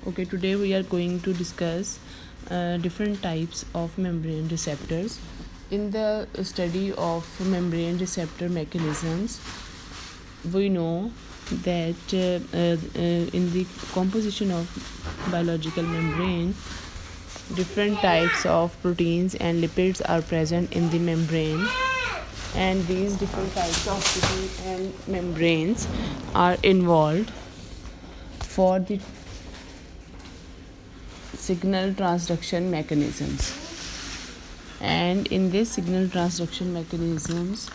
Okay, today we are going to discuss different types of membrane receptors. In the study of membrane receptor mechanisms, we know that in the composition of biological membrane, different types of proteins and lipids are present in the membrane, and these different types of proteins and membranes are involved for the signal transduction mechanisms. And in this signal transduction mechanisms,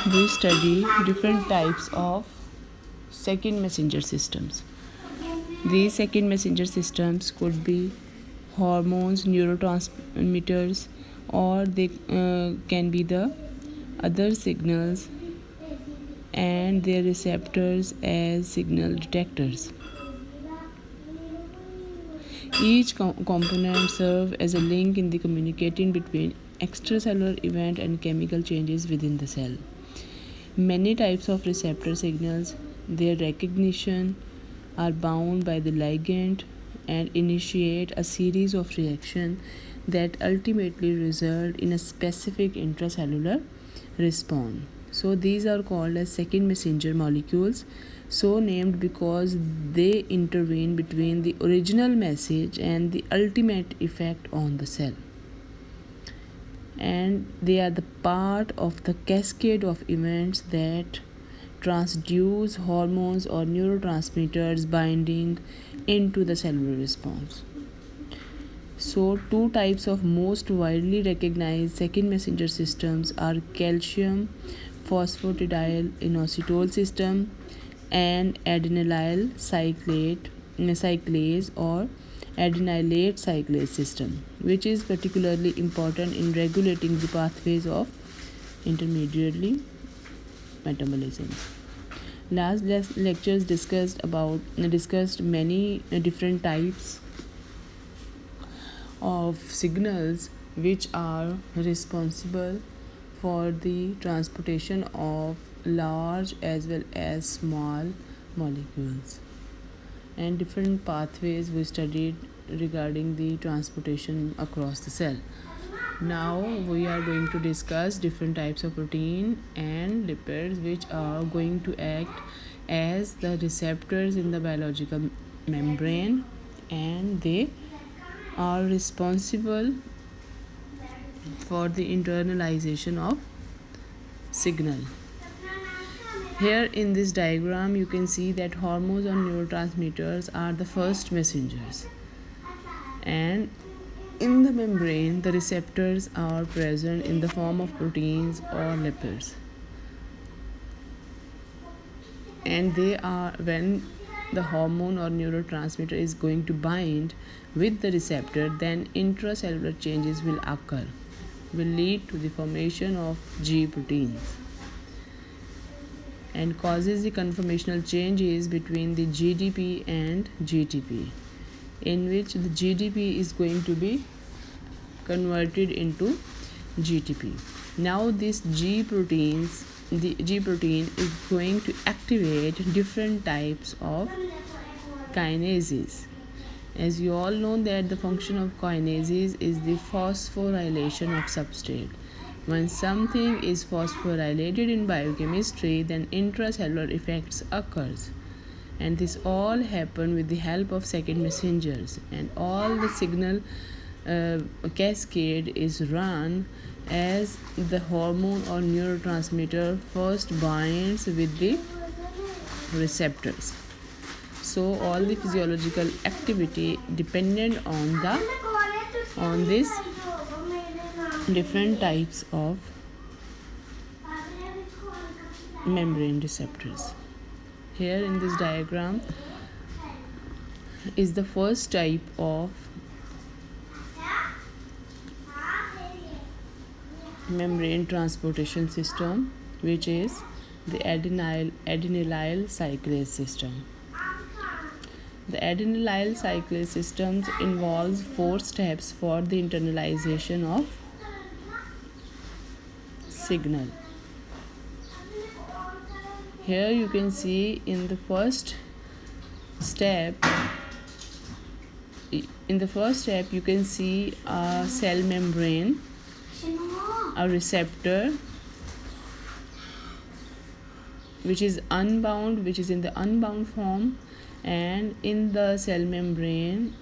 we study different types of second messenger systems. These second messenger systems could be hormones, neurotransmitters, or they can be the other signals and their receptors as signal detectors. Each component serves as a link in the communicating between extracellular event and chemical changes within the cell. Many types of receptor signals, their recognition are bound by the ligand and initiate a series of reactions that ultimately result in a specific intracellular response. So these are called as second messenger molecules, so named because they intervene between the original message and the ultimate effect on the cell. And they are the part of the cascade of events that transduce hormones or neurotransmitters binding into the cellular response. So, two types of most widely recognized second messenger systems are calcium phosphatidyl inositol system and adenylyl cyclase or adenylate cyclase system, which is particularly important in regulating the pathways of intermediary metabolism. Last lectures discussed many different types of signals which are responsible for the transportation of large as well as small molecules, and different pathways we studied regarding the transportation across the cell. Now we are going to discuss different types of protein and lipids which are going to act as the receptors in the biological membrane, and they are responsible for the internalization of signal. Here in this diagram you can see that hormones and neurotransmitters are the first messengers, and in the membrane the receptors are present in the form of proteins or lipids, and they are when the hormone or neurotransmitter is going to bind with the receptor, then intracellular changes will occur, will lead to the formation of G proteins and causes the conformational changes between the GDP and GTP, in which the GDP is going to be converted into GTP. Now this the G protein is going to activate different types of kinases. As you all know that the function of kinases is the phosphorylation of substrate. When something is phosphorylated in biochemistry, then intracellular effects occurs, and this all happen with the help of second messengers, and all the signal cascade is run as the hormone or neurotransmitter first binds with the receptors. So all the physiological activity dependent on this different types of membrane receptors. Here in this diagram is the first type of membrane transportation system, which is the adenylyl cyclase system. The adenylyl cyclase system involves 4 steps for the internalization of signal. Here you can see in the first step, in the first step you can see a cell membrane, a receptor which is unbound, which is in the unbound form, and in the cell membrane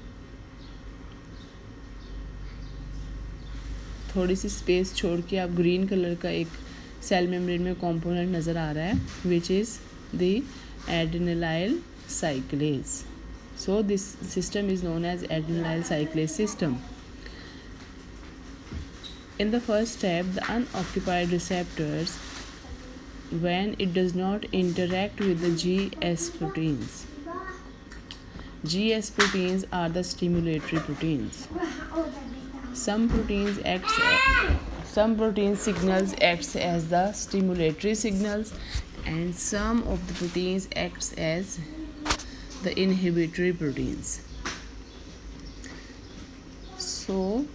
थोड़ी सी space छोड़ के आप green colour का एक cell membrane में component नज़र आ रहा है, which is the adenylyl cyclase. So this system is known as adenylyl cyclase system. In the first step, the unoccupied receptors, when it does not interact with the GS proteins. GS proteins are the stimulatory proteins. Some protein signals acts as the stimulatory signals, and some of the proteins acts as the inhibitory proteins. So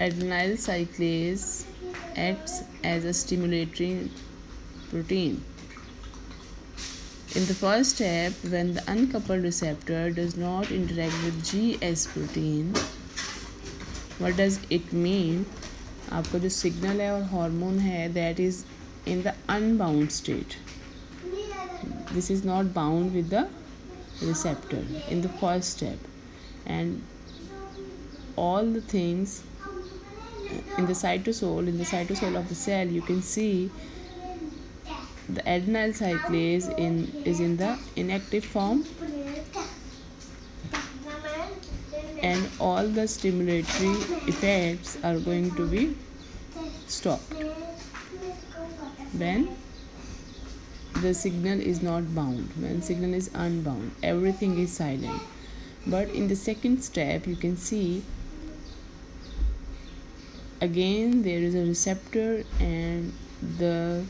adenylyl cyclase acts as a stimulatory protein. In the first step, when the uncoupled receptor does not interact with GS protein, what does it mean? आपका जो signal है और hormone है, that is in the unbound state. This is not bound with the receptor in the first step, and all the things in the cytosol of the cell, you can see the adenylyl cyclase is in the inactive form, and all the stimulatory effects are going to be stopped when the signal is not bound. When signal is unbound, everything is silent. But in the second step, you can see again there is a receptor, and the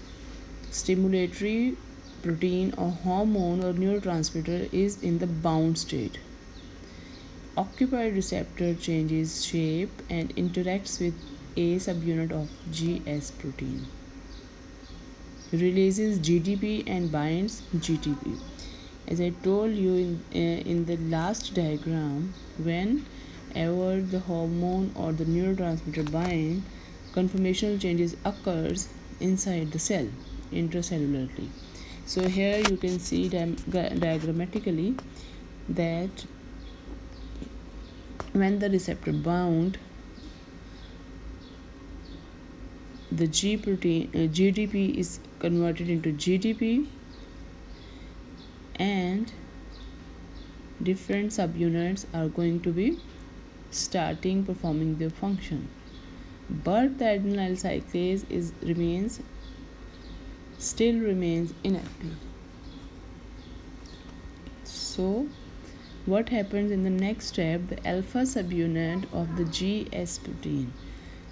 stimulatory protein or hormone or neurotransmitter is in the bound state. Occupied receptor changes shape and interacts with a subunit of GS protein, releases GDP and binds GTP. As I told you in the last diagram, whenever the hormone or the neurotransmitter bind, conformational changes occurs inside the cell intracellularly. So here you can see diagrammatically that when the receptor bound, the G protein GDP is converted into GTP, and different subunits are going to be starting performing their function, but the adenylyl cyclase still remains inactive. So what happens in the next step? The alpha subunit of the GS protein,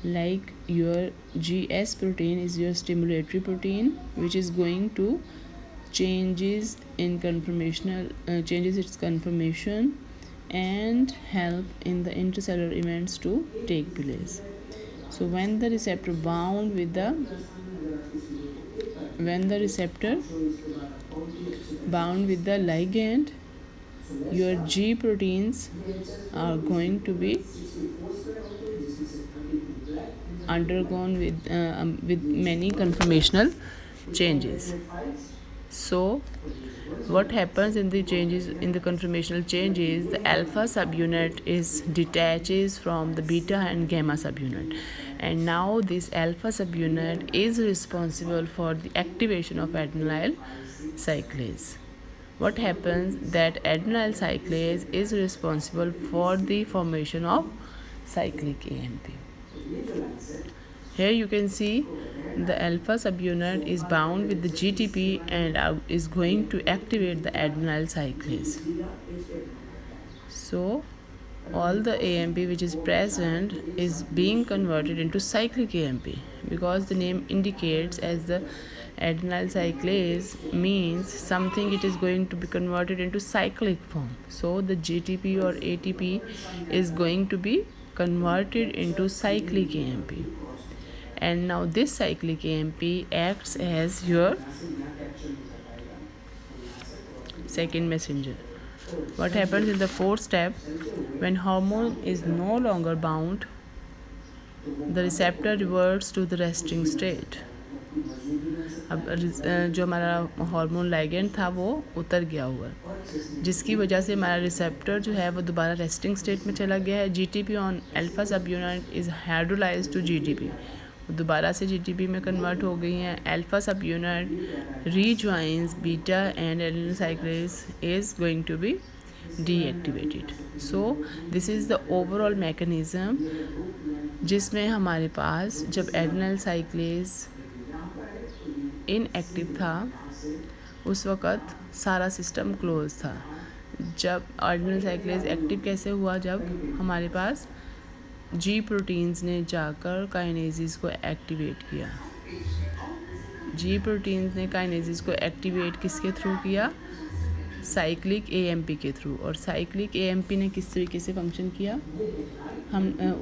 like your GS protein is your stimulatory protein, which is going to changes its conformation and help in the intracellular events to take place. So when the receptor bound with the ligand, your G proteins are going to be undergone with many conformational changes. So what happens in the conformational changes? The alpha subunit detaches from the beta and gamma subunit, and now this alpha subunit is responsible for the activation of adenylyl cyclase. What happens? That adenylyl cyclase is responsible for the formation of cyclic AMP. Here you can see the alpha subunit is bound with the GTP and is going to activate the adenylyl cyclase. So all the AMP which is present is being converted into cyclic AMP, because the name indicates as the adenylyl cyclase means something, it is going to be converted into cyclic form. So the GTP or ATP is going to be converted into cyclic AMP, and now this cyclic AMP acts as your second messenger. What happens in the fourth step? When hormone is no longer bound, the receptor reverts to the resting state. अब जो हमारा hormone ligand था वो उतर गया हुआ, जिसकी वजह से हमारा रिसेप्टर जो है वो दोबारा रेस्टिंग स्टेट में चला गया है. जीटीपी ऑन अल्फा सब unit is hydrolyse to GTP, दोबारा से जीटीपी में कन्वर्ट हो गई हैं. अल्फा सब unit rejoins beta and adenine cyclase is going to be deactivated. So this is the overall mechanism, जिसमें हमारे पास जब एडेनिन साइक्लेज इनएक्टिव था उस वक़्त सारा सिस्टम क्लोज था. जब एडेनिन साइक्लेज एक्टिव कैसे हुआ? जब हमारे पास जी प्रोटीन्स ने जाकर काइनेसिस को एक्टिवेट किया. जी प्रोटीन्स ने काइनेसिस को एक्टिवेट किसके थ्रू किया? साइक्लिक एएमपी के थ्रू. और साइक्लिक एएमपी ने किस तरीके से फंक्शन किया?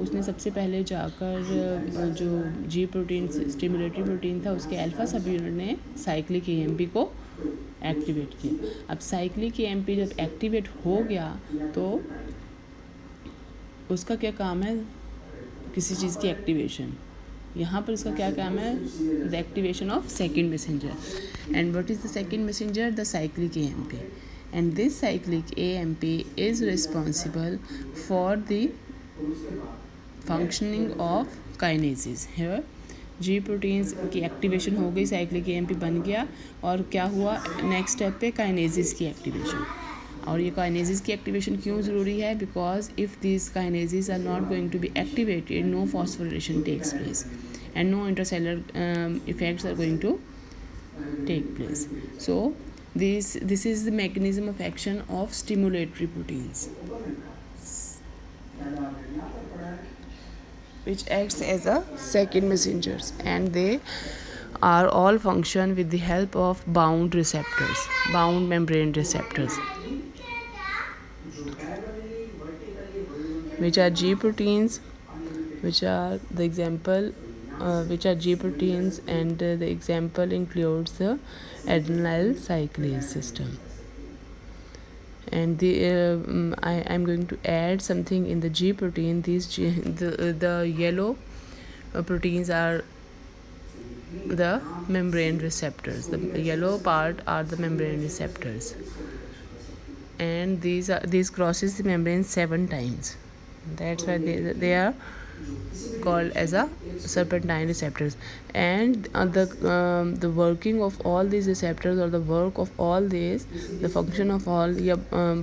उसने सबसे पहले जाकर जो जी प्रोटीन स्टिमुलेटरी प्रोटीन था उसके अल्फा सब यूनिट ने साइक्लिक एएमपी को एक्टिवेट किया. अब साइक्लिक एएमपी जब एक्टिवेट हो गया तो उसका क्या काम है? किसी चीज़ की एक्टिवेशन. यहाँ पर इसका क्या काम है? The activation of second messenger. And what is the second messenger? The cyclic AMP. And this cyclic AMP is responsible for the functioning of kinesis. है जी प्रोटीन्स की एक्टिवेशन हो गई, साइक्लिक एएमपी बन गया, और क्या हुआ नेक्स्ट स्टेप पे? काइनेसिस की एक्टिवेशन. और ये काइनेसिस की एक्टिवेशन क्यों ज़रूरी है? Because if this kinases are not going to be activated, no phosphorylation takes place and no intercellular effects are going to take place. So this is the mechanism of action of stimulatory proteins, which acts as a second messengers, and they are all function with the help of bound receptors, bound membrane receptors, which are G proteins, which are the example which are G proteins, and the example includes the adenylyl cyclase system. And I'm going to add something in the G protein. The yellow proteins are the membrane receptors. The yellow part are the membrane receptors, and these crosses the membrane 7 times. That's why they are called as a serpentine receptors. And the working of all these receptors, or the work of all these, the function of all, या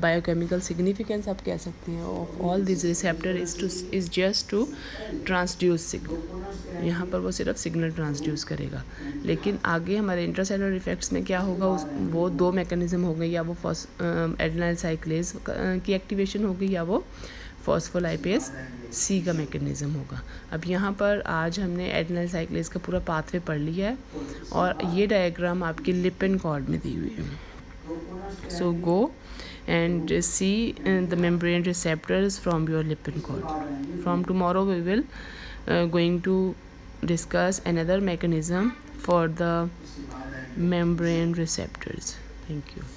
biochemical significance आप कह सकते हैं of all these receptor is just to transduce signal. यहाँ पर वो सिर्फ signal ट्रांसड्यूस करेगा. लेकिन आगे हमारे इंट्रासेलुलर इफेक्ट्स में क्या होगा? वो 2 मैकेनिज्म हो गई, या वो एडेनिल साइक्लेज की एक्टिवेशन होगी, या वो फॉस्फोलाइपेज सी का मैकेनिज़्म होगा. अब यहाँ पर आज हमने एडेनिल साइक्लेज का पूरा पाथवे पढ़ लिया है, और ये डायग्राम आपकी लिपिन कॉर्ड में दी हुई है. सो गो and see the membrane receptors from your lipin cord. From tomorrow we will going to discuss another mechanism for the membrane receptors. Thank you.